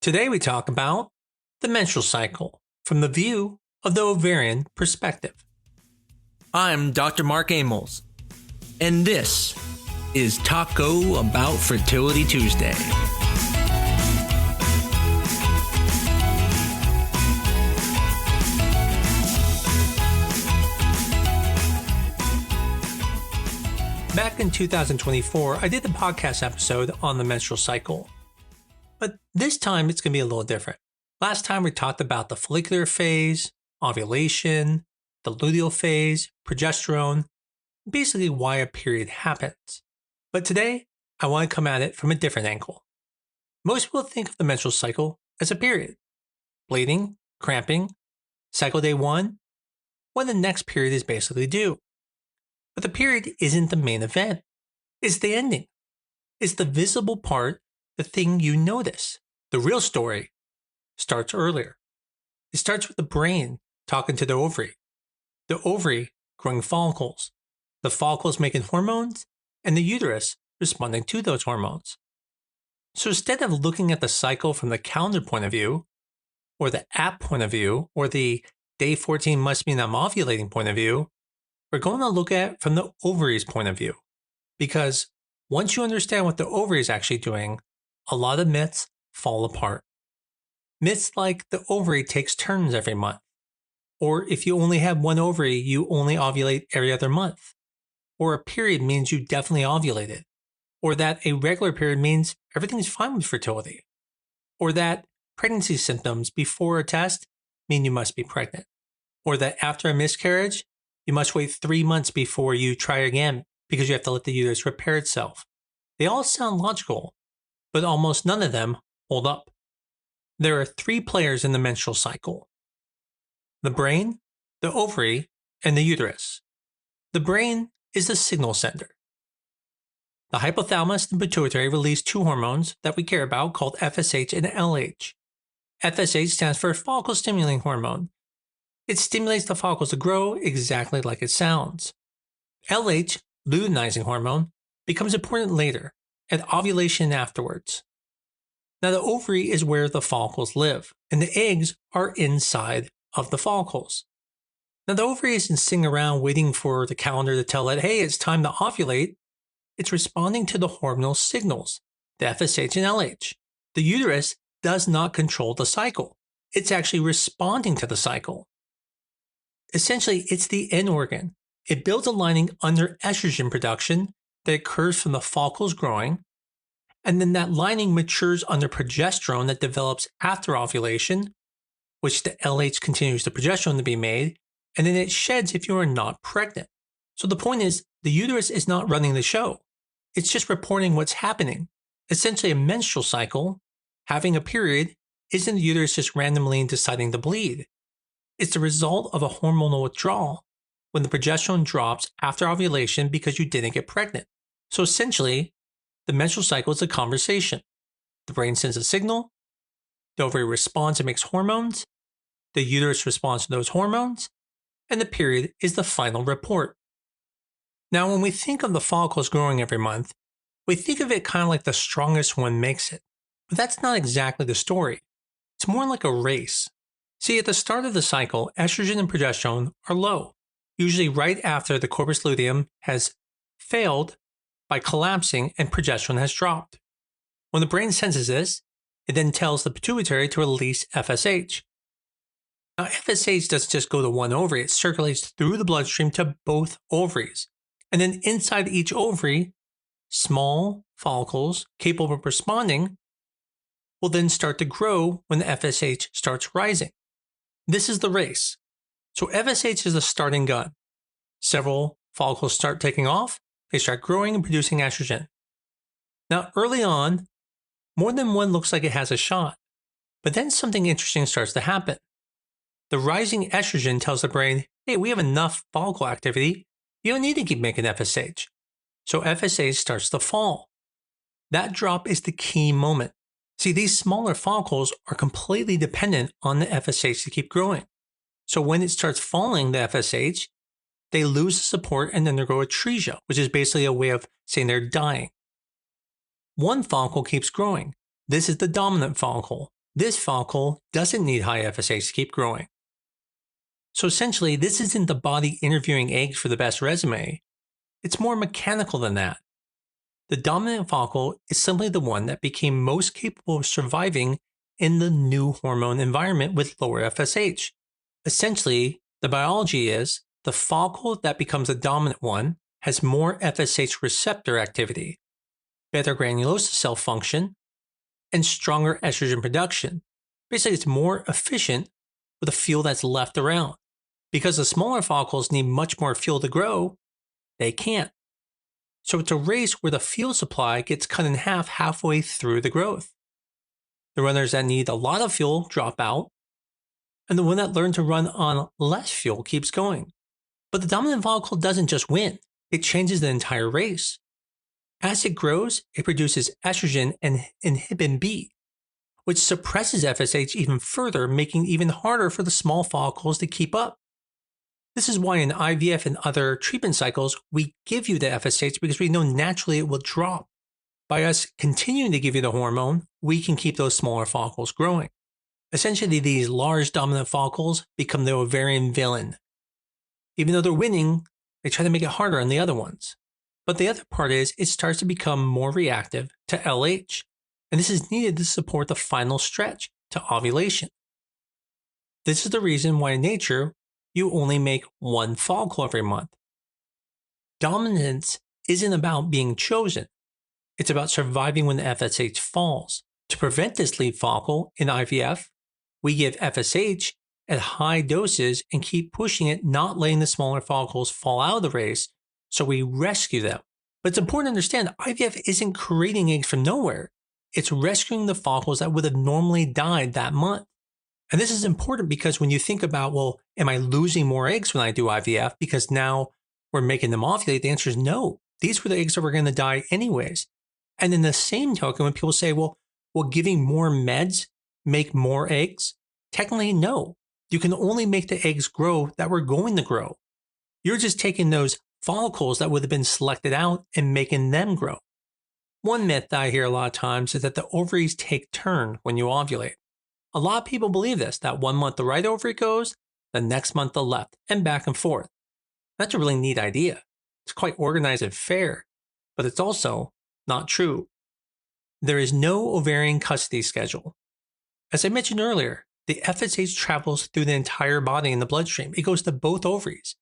Today we talk about the menstrual cycle from the view of the ovarian perspective. I'm Dr. Mark Amols, and this is Taco Bout Fertility Tuesday. Back in 2024, I did the podcast episode on the menstrual cycle. But this time it's going to be a little different. Last time we talked about the follicular phase, ovulation, the luteal phase, progesterone, basically why a period happens. But today, I want to come at it from a different angle. Most people think of the menstrual cycle as a period. Bleeding, cramping, cycle day 1, when the next period is basically due. But the period isn't the main event. It's the ending. It's the visible part, the thing you notice. The real story starts earlier. It starts with the brain talking to the ovary growing follicles, the follicles making hormones, and the uterus responding to those hormones. So instead of looking at the cycle from the calendar point of view, or the app point of view, or the day 14 must mean I'm ovulating point of view, we're going to look at it from the ovaries point of view. Because once you understand what the ovary is actually doing, a lot of myths fall apart. Myths like the ovary takes turns every month, or if you only have one ovary, you only ovulate every other month, or a period means you definitely ovulated, or that a regular period means everything's fine with fertility, or that pregnancy symptoms before a test mean you must be pregnant, or that after a miscarriage, you must wait 3 months before you try again because you have to let the uterus repair itself. They all sound logical, but almost none of them hold up. There are 3 players in the menstrual cycle: the brain, the ovary, and the uterus. The brain is the signal sender. The hypothalamus and pituitary release 2 hormones that we care about called FSH and LH. FSH stands for follicle stimulating hormone. It stimulates the follicles to grow exactly like it sounds. LH, luteinizing hormone, becomes important later, at ovulation and afterwards. Now the ovary is where the follicles live, and the eggs are inside of the follicles. Now the ovary isn't sitting around waiting for the calendar to tell it, hey, it's time to ovulate. It's responding to the hormonal signals, the FSH and LH. The uterus does not control the cycle. It's actually responding to the cycle. Essentially, it's the end organ. It builds a lining under estrogen production that occurs from the follicles growing, and then that lining matures under progesterone that develops after ovulation, which the LH continues the progesterone to be made, and then it sheds if you are not pregnant. So the point is, the uterus is not running the show. It's just reporting what's happening. Essentially, a menstrual cycle, having a period, isn't the uterus just randomly deciding to bleed. It's the result of a hormonal withdrawal when the progesterone drops after ovulation because you didn't get pregnant. So essentially, the menstrual cycle is a conversation. The brain sends a signal, the ovary responds and makes hormones, the uterus responds to those hormones, and the period is the final report. Now, when we think of the follicles growing every month, we think of it kind of like the strongest one makes it. But that's not exactly the story. It's more like a race. See, at the start of the cycle, estrogen and progesterone are low, usually right after the corpus luteum has failed by collapsing and progesterone has dropped. When the brain senses this, it then tells the pituitary to release FSH. Now, FSH doesn't just go to one ovary, it circulates through the bloodstream to both ovaries. And then inside each ovary, small follicles capable of responding will then start to grow when the FSH starts rising. This is the race. So FSH is the starting gun. Several follicles start taking off, they start growing and producing estrogen. Now, early on, more than one looks like it has a shot, but then something interesting starts to happen. The rising estrogen tells the brain, hey, we have enough follicle activity, you don't need to keep making FSH. So FSH starts to fall. That drop is the key moment. See, these smaller follicles are completely dependent on the FSH to keep growing. So when it starts falling, the FSH, they lose the support and undergo atresia, which is basically a way of saying they're dying. One follicle keeps growing. This is the dominant follicle. This follicle doesn't need high FSH to keep growing. So essentially, this isn't the body interviewing eggs for the best resume. It's more mechanical than that. The dominant follicle is simply the one that became most capable of surviving in the new hormone environment with lower FSH. Essentially, the biology is the follicle that becomes the dominant one has more FSH receptor activity, better granulosa cell function, and stronger estrogen production. Basically, it's more efficient with the fuel that's left around. Because the smaller follicles need much more fuel to grow, they can't. So it's a race where the fuel supply gets cut in half halfway through the growth. The runners that need a lot of fuel drop out, and the one that learned to run on less fuel keeps going. But the dominant follicle doesn't just win, it changes the entire race. As it grows, it produces estrogen and inhibin B, which suppresses FSH even further, making it even harder for the small follicles to keep up. This is why in IVF and other treatment cycles, we give you the FSH because we know naturally it will drop. By us continuing to give you the hormone, we can keep those smaller follicles growing. Essentially, these large dominant follicles become the ovarian villain. Even though they're winning, they try to make it harder on the other ones. But the other part is it starts to become more reactive to LH, and this is needed to support the final stretch to ovulation. This is the reason why in nature, you only make one follicle every month. Dominance isn't about being chosen. It's about surviving when the FSH falls. To prevent this lead follicle in IVF, we give FSH at high doses and keep pushing it, not letting the smaller follicles fall out of the race, so we rescue them. But it's important to understand IVF isn't creating eggs from nowhere. It's rescuing the follicles that would have normally died that month. And this is important because when you think about, well, am I losing more eggs when I do IVF because now we're making them ovulate? The answer is no. These were the eggs that were going to die anyways. And in the same token, when people say, well, will giving more meds make more eggs? Technically, no. You can only make the eggs grow that were going to grow. You're just taking those follicles that would have been selected out and making them grow. One myth that I hear a lot of times is that the ovaries take turn when you ovulate. A lot of people believe this, that 1 month the right ovary goes, the next month the left, and back and forth. That's a really neat idea. It's quite organized and fair, but it's also not true. There is no ovarian custody schedule. As I mentioned earlier, the FSH travels through the entire body in the bloodstream. It goes to both ovaries.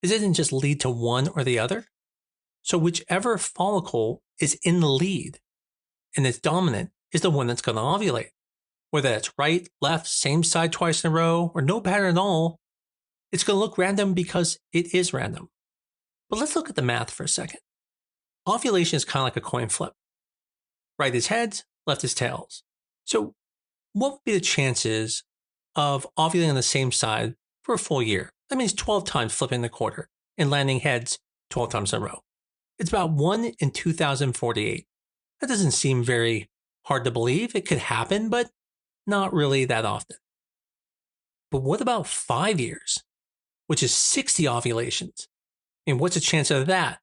It doesn't just lead to one or the other. So whichever follicle is in the lead and is dominant is the one that's going to ovulate. Whether it's right, left, same side twice in a row, or no pattern at all, it's going to look random because it is random. But let's look at the math for a second. Ovulation is kind of like a coin flip. Right is heads, left is tails. So what would be the chances of ovulating on the same side for a full year? That means 12 times flipping the quarter and landing heads 12 times in a row. It's about 1 in 2048. That doesn't seem very hard to believe. It could happen, but not really that often. But what about 5 years, which is 60 ovulations? And what's the chance of that?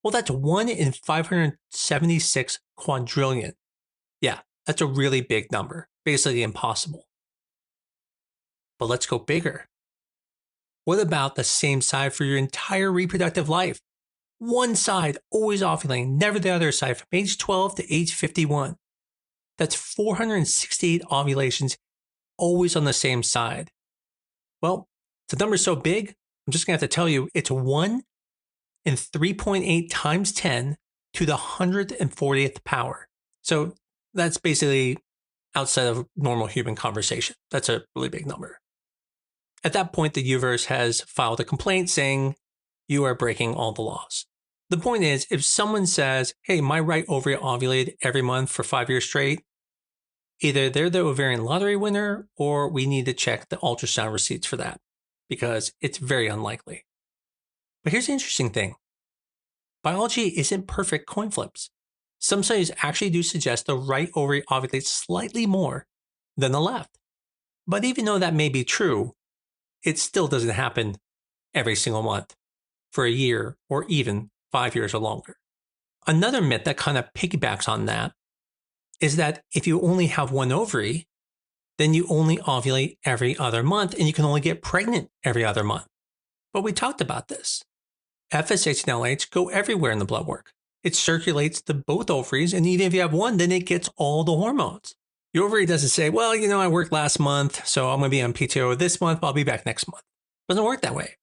Well, that's 1 in 576 quadrillion. Yeah, that's a really big number, basically impossible. But let's go bigger. What about the same side for your entire reproductive life? One side always ovulating, never the other side from age 12 to age 51. That's 468 ovulations always on the same side. Well, the number's so big, I'm just going to have to tell you it's 1 in 3.8 times 10 to the 140th power. So that's basically outside of normal human conversation. That's a really big number. At that point, the uterus has filed a complaint saying you are breaking all the laws. The point is, if someone says, hey, my right ovary ovulated every month for 5 years straight, either they're the ovarian lottery winner or we need to check the ultrasound receipts for that because it's very unlikely. But here's the interesting thing. Biology isn't perfect coin flips. Some studies actually do suggest the right ovary ovulates slightly more than the left. But even though that may be true, it still doesn't happen every single month for a year or even 5 years or longer. Another myth that kind of piggybacks on that is that if you only have one ovary, then you only ovulate every other month and you can only get pregnant every other month. But we talked about this. FSH and LH go everywhere in the blood work. It circulates to both ovaries, and even if you have one, then it gets all the hormones. Your ovary doesn't say, well, I worked last month, so I'm going to be on PTO this month, but I'll be back next month. It doesn't work that way.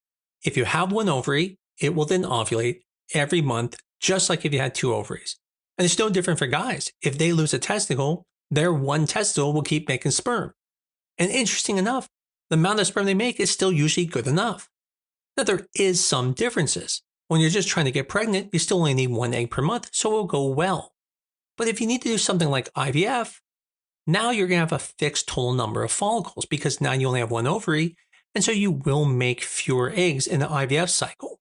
If you have one ovary, it will then ovulate every month, just like if you had two ovaries. And it's no different for guys. If they lose a testicle, their one testicle will keep making sperm. And interesting enough, the amount of sperm they make is still usually good enough. Now, there is some differences. When you're just trying to get pregnant, you still only need one egg per month, so it will go well. But if you need to do something like IVF, now you're going to have a fixed total number of follicles because now you only have one ovary, and so you will make fewer eggs in the IVF cycle.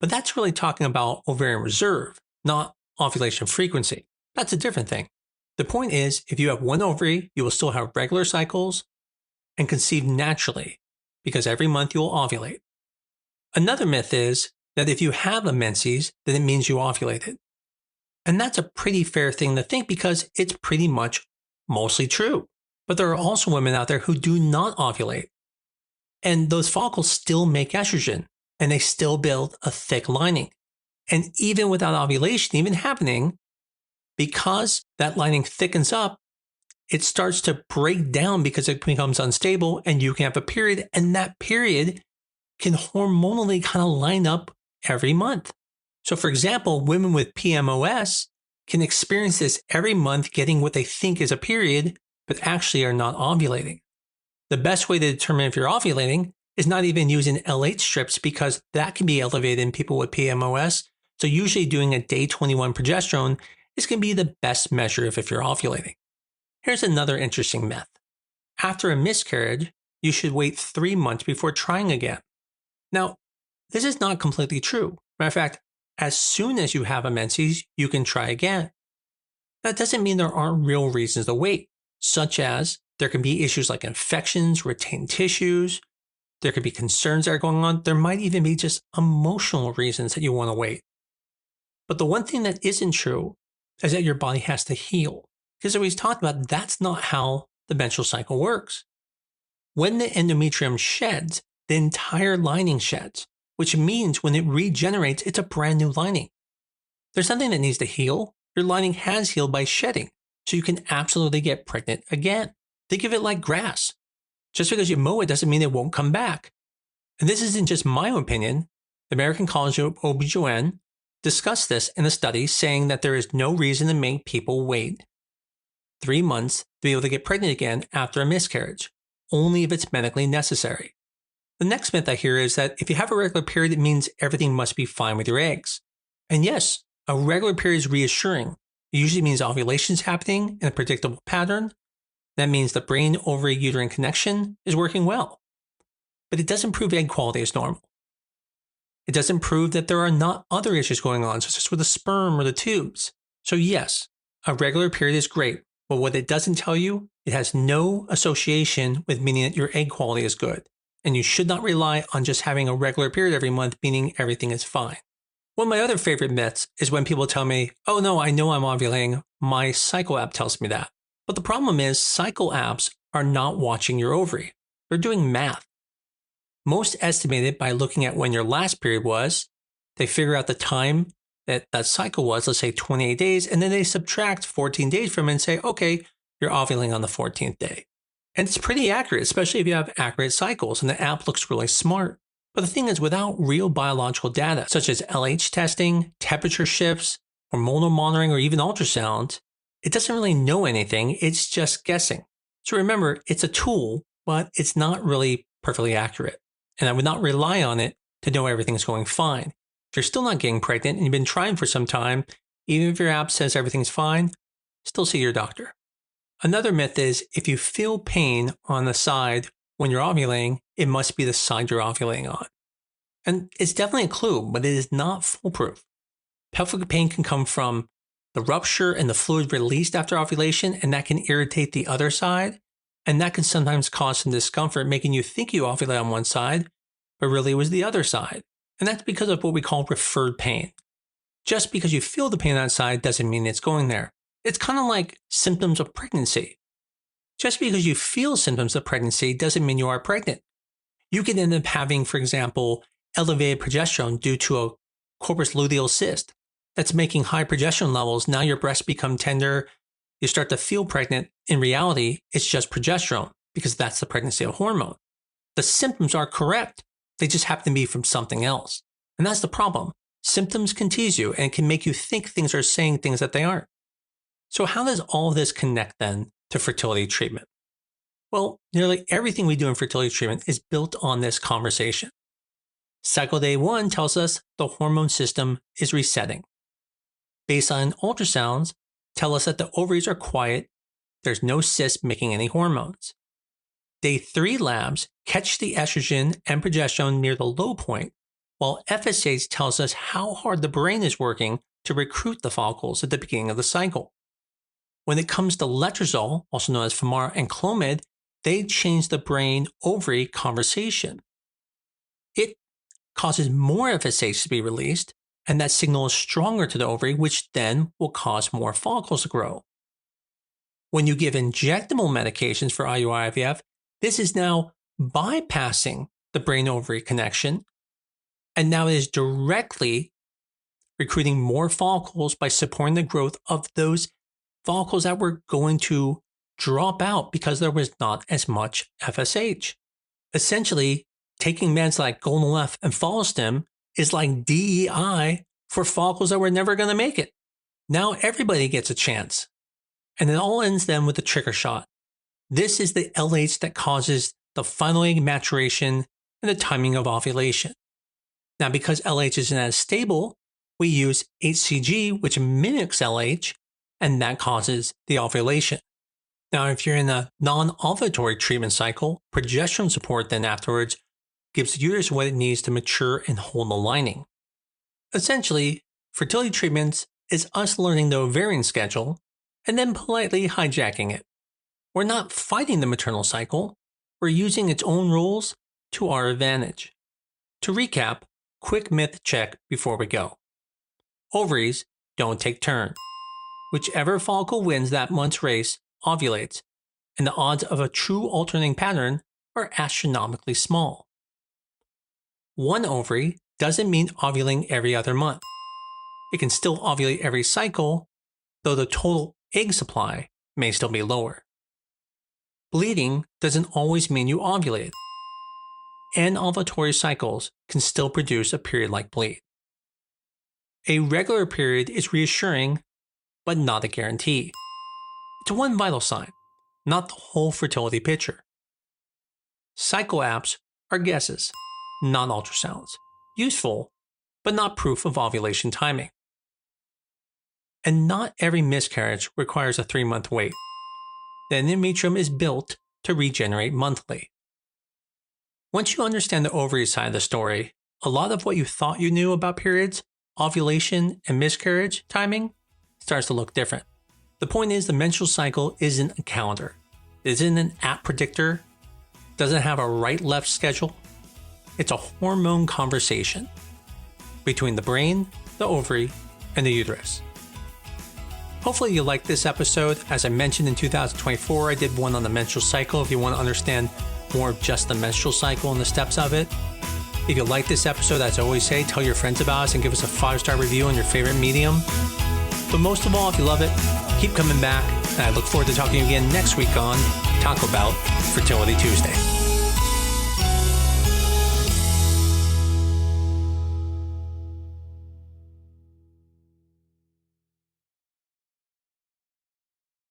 But that's really talking about ovarian reserve, not ovulation frequency. That's a different thing. The point is, if you have one ovary, you will still have regular cycles and conceive naturally because every month you will ovulate. Another myth is that if you have a menses, then it means you ovulated. And that's a pretty fair thing to think because it's pretty much mostly true. But there are also women out there who do not ovulate. And those follicles still make estrogen and they still build a thick lining. And even without ovulation even happening, because that lining thickens up, it starts to break down because it becomes unstable and you can have a period, and that period can hormonally kind of line up every month. So for example, women with PMOS can experience this every month getting what they think is a period, but actually are not ovulating. The best way to determine if you're ovulating is not even using LH strips because that can be elevated in people with PMOS. So usually doing a day 21 progesterone is going to be the best measure of if you're ovulating. Here's another interesting myth. After a miscarriage, you should wait 3 months before trying again. Now, this is not completely true. Matter of fact, as soon as you have a menses, you can try again. That doesn't mean there aren't real reasons to wait, such as there can be issues like infections, retained tissues. There could be concerns that are going on. There might even be just emotional reasons that you want to wait. But the one thing that isn't true is that your body has to heal. Because as we've talked about, that's not how the menstrual cycle works. When the endometrium sheds, the entire lining sheds, which means when it regenerates, it's a brand new lining. There's something that needs to heal. Your lining has healed by shedding, so you can absolutely get pregnant again. Think of it like grass. Just because you mow it doesn't mean it won't come back. And this isn't just my opinion. The American College of OBGYN discussed this in a study saying that there is no reason to make people wait 3 months to be able to get pregnant again after a miscarriage, only if it's medically necessary. The next myth I hear is that if you have a regular period, it means everything must be fine with your eggs. And yes, a regular period is reassuring. It usually means ovulation is happening in a predictable pattern. That means the brain-ovary-uterine connection is working well. But it doesn't prove egg quality is normal. It doesn't prove that there are not other issues going on, such as with the sperm or the tubes. So yes, a regular period is great, but what it doesn't tell you, it has no association with meaning that your egg quality is good. And you should not rely on just having a regular period every month, meaning everything is fine. One of my other favorite myths is when people tell me, oh no, I know I'm ovulating, my cycle app tells me that. But the problem is cycle apps are not watching your ovary. They're doing math. Most estimate it by looking at when your last period was. They figure out the time that that cycle was, let's say 28 days, and then they subtract 14 days from it and say, okay, you're ovulating on the 14th day. And it's pretty accurate, especially if you have accurate cycles, and the app looks really smart. But the thing is, without real biological data, such as LH testing, temperature shifts, hormonal monitoring, or even ultrasound, it doesn't really know anything, it's just guessing. So remember, it's a tool, but it's not really perfectly accurate. And I would not rely on it to know everything's going fine. If you're still not getting pregnant and you've been trying for some time, even if your app says everything's fine, still see your doctor. Another myth is if you feel pain on the side when you're ovulating, it must be the side you're ovulating on. And it's definitely a clue, but it is not foolproof. Pelvic pain can come from the rupture and the fluid released after ovulation, and that can irritate the other side. And that can sometimes cause some discomfort, making you think you ovulate on one side, but really it was the other side. And that's because of what we call referred pain. Just because you feel the pain on that side doesn't mean it's going there. It's kind of like symptoms of pregnancy. Just because you feel symptoms of pregnancy doesn't mean you are pregnant. You can end up having, for example, elevated progesterone due to a corpus luteal cyst that's making high progesterone levels. Now your breasts become tender. You start to feel pregnant. In reality, it's just progesterone because that's the pregnancy hormone. The symptoms are correct. They just happen to be from something else. And that's the problem. Symptoms can tease you and can make you think things are saying things that they aren't. So how does all of this connect then to fertility treatment? Well, nearly everything we do in fertility treatment is built on this conversation. Cycle day 1 tells us the hormone system is resetting. Baseline ultrasounds tell us that the ovaries are quiet, there's no cyst making any hormones. Day 3 labs catch the estrogen and progesterone near the low point, while FSH tells us how hard the brain is working to recruit the follicles at the beginning of the cycle. When it comes to letrozole, also known as Femara and Clomid, they change the brain-ovary conversation. It causes more FSH to be released, and that signal is stronger to the ovary, which then will cause more follicles to grow. When you give injectable medications for IUI/IVF, this is now bypassing the brain-ovary connection, and now it is directly recruiting more follicles by supporting the growth of those follicles that were going to drop out because there was not as much FSH. Essentially, taking meds like Goldenlef and Follistim is like DEI for follicles that were never going to make it. Now everybody gets a chance. And it all ends then with the trigger shot. This is the LH that causes the final egg maturation and the timing of ovulation. Now, because LH isn't as stable, we use HCG, which mimics LH, and that causes the ovulation. Now, if you're in a non-ovulatory treatment cycle, progesterone support then afterwards gives the uterus what it needs to mature and hold the lining. Essentially, fertility treatments is us learning the ovarian schedule and then politely hijacking it. We're not fighting the maternal cycle, we're using its own rules to our advantage. To recap, quick myth check before we go. Ovaries don't take turns. Whichever follicle wins that month's race ovulates, and the odds of a true alternating pattern are astronomically small. One ovary doesn't mean ovulating every other month. It can still ovulate every cycle, though the total egg supply may still be lower. Bleeding doesn't always mean you ovulate. Anovulatory cycles can still produce a period-like bleed. A regular period is reassuring, but not a guarantee. It's one vital sign, not the whole fertility picture. Cycle apps are guesses, not ultrasounds. Useful, but not proof of ovulation timing. And not every miscarriage requires a 3-month wait. The endometrium is built to regenerate monthly. Once you understand the ovary side of the story, a lot of what you thought you knew about periods, ovulation, and miscarriage timing starts to look different. The point is the menstrual cycle isn't a calendar. It isn't an app predictor. Doesn't have a right-left schedule. It's a hormone conversation between the brain, the ovary, and the uterus. Hopefully you liked this episode. As I mentioned in 2024, I did one on the menstrual cycle if you want to understand more of just the menstrual cycle and the steps of it. If you like this episode, as I always say, tell your friends about us and give us a 5-star review on your favorite medium. But most of all, if you love it, keep coming back. And I look forward to talking to you again next week on Taco Bout Fertility Tuesday.